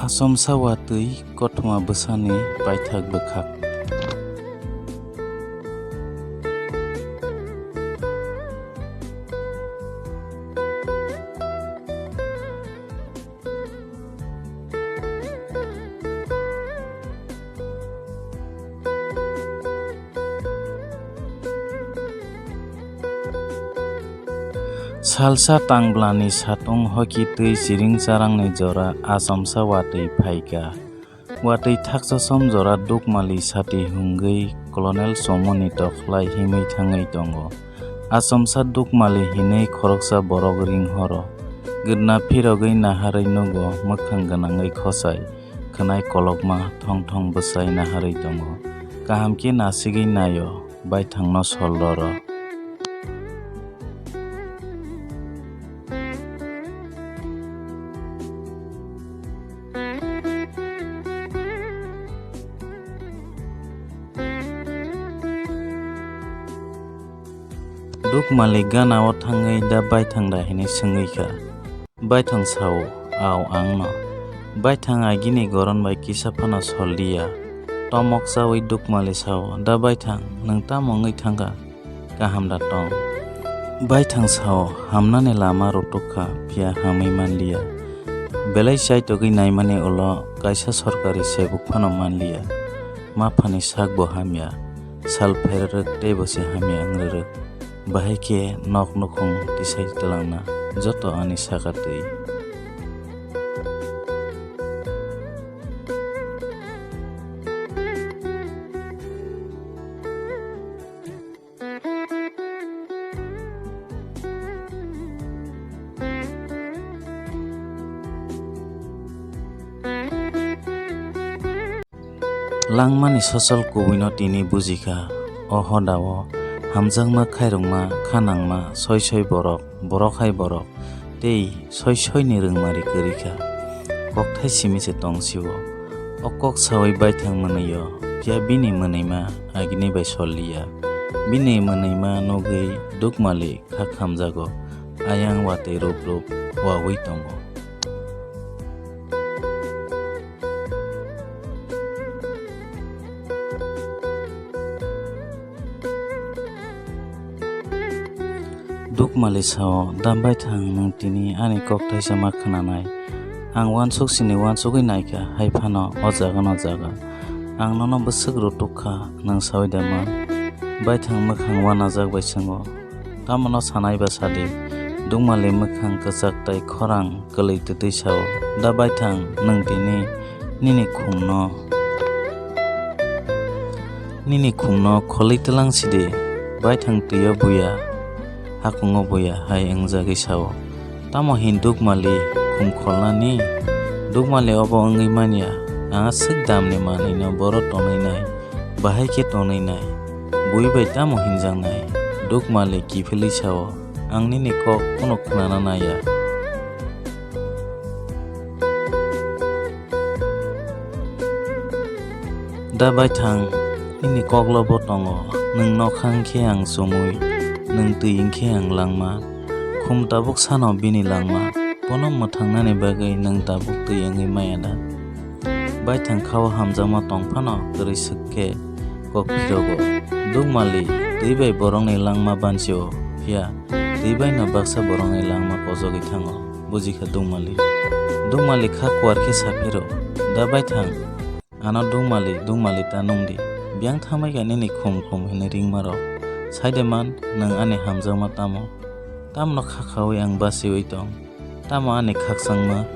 ACHOMSA WATWI Kothoma bwsa Debbarma. Salsa tangblani satung hoki tui siring sarangni jora ACHOMSA WATWI phaika. Watwi thaksasom jora dukmali sati hungui kolonel somoni tokhlai himui thangai tongo. ACHOMSA dukmali hinui khoroksa borok ringhoro. Gidna phirogui naharui nugo mukhang ganangui khosai. Khwnai kolokma thong bwsai naharui tongo. Kahamkhe nasigui nayo baithangno soldoro. Dukmali gana o thangai da baithang dahini sungui-kha. Baithang sao aw angno. Baithang agini goron bai kisa phano soldiya. Tomok sawi dukmali sao da baithang nang tamongui thangka kaham da tong. Baithang sao hamnani lama rotukha phia hamui manliya. Belai sai togui naimani ulo kaisa sorkari sebuk phano manliya. Ma phani sak bo hamya. Sal phairaruk tei bose hamya angraruk. Bahike nok nukung tisai telangna joto ani sakatui. Langmani sosol kubuino tini bujika oho dawo hamjangma khairungma khanangma soi borok hai borok tei soi ni rungmari kwrikha kokthai simise tongsiwo okok sawi baithang manuyo pia bini manuima agini bai solliya bini manuima nogui dukmali kha khamjago ayang watwi rup wawi tongo. Dukmali sao da baithang nung tini ani kokthai sama khnanai ang wansuk sini wansukui naikha hai phano o jaga ang nono bwsuk rutukha nang sawi dama baithang mukhang wanajak bai sungo tamono sanai ba sadi dukmali mukhang kwchak tai khorang kwlui tutui sao da baithang nung tini nini khungno kholui tlang sidi baithang tuyo buya hakungo boya hai angjagui sao tamo hin dukmali khumkholnani dukmali obo angui mania anga sik damni manino boro tonai nai bahai ke tonai nai bui bai tamo hinjangnai dukmali kifili sao angni ni kok kono khnana naya. Da baithang ini koklo bo tongo nung nokhang khe ang sumui nung tuingkhe ang langma khum tabuk sano bini langma pono muthangnani bagui nung tabuk tuyangui mayada baithang khao hamjama tongphano kwrui sukkhe kok phirogo dukmali tuibai borongni langma bansio phia tuibai no baksa borongni langma kozogui thango bujikha dukmali kha kwarkhe saphiro da baithang ano dukmali ta nungdi byang thamai ga nini khum hinui ringmaro saideman nang ani hamjama tamno khakhawi ang basiwi tong tamo ani khaksangma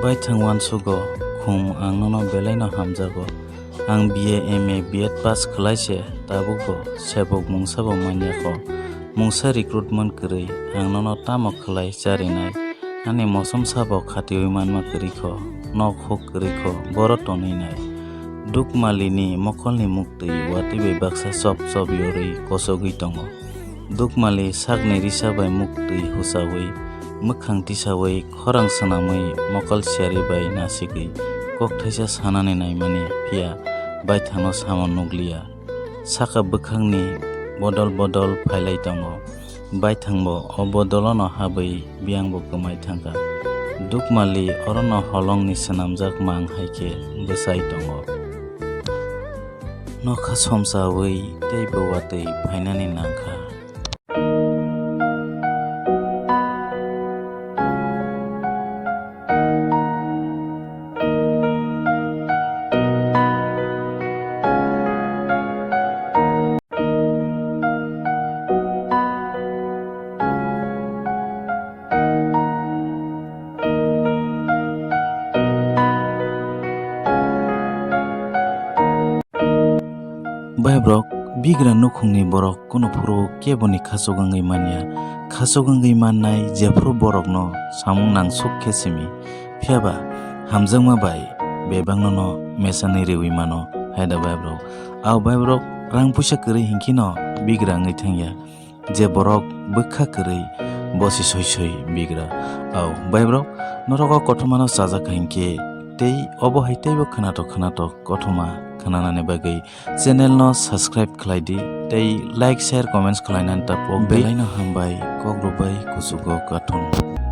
baithang wansugo khum ang nono belai no hamjago ang BA MA B.Ed pass khlaise tabukbo sebok mungsabo manyako mungsa recruitment kwrui ang nono tamo khlai charinai ani mosom sabo khatiwi manma kwrikho nok hok kwrikho boro tonai nai dukmalini mokolni muktui watwi bai baksa sob yorui kosogui tongo dukmali sakni risa bai muktui husawi mokhang tisawi khorang sanamui mokal siari bai nasigui kok thaisa sanani naimani phiya baithangno samon nukliya saka bwkhangni bodol phailai tongo baithangbo o bodolono habai biyangbo gumai thangka dukmali orono holongni swnamjak mang haike bwsai tongo no ACHOMSA WATWI tei bwatwi phainani nangkha Bai brok bigra nukhungni borok kuno phuru keboni khasogangui manya khasogangui mannai jefru borokno samung nangsuk khesimi phiaba hamjangma bai bebangno no mesanai rewi mano haida bai brok au bai brok rang puisa kwrwi hinkino bigra ngui thangya je borok bwkha kwrwi bosi soi bigra au bai brok norogo kothoma no sajak hinkhe tei obo haitaibo khanatok kothoma khananani bagui channel no subscribe khlaidi tei like share comments khlainan tapok belai no hambai kok rubai kusugo kathon।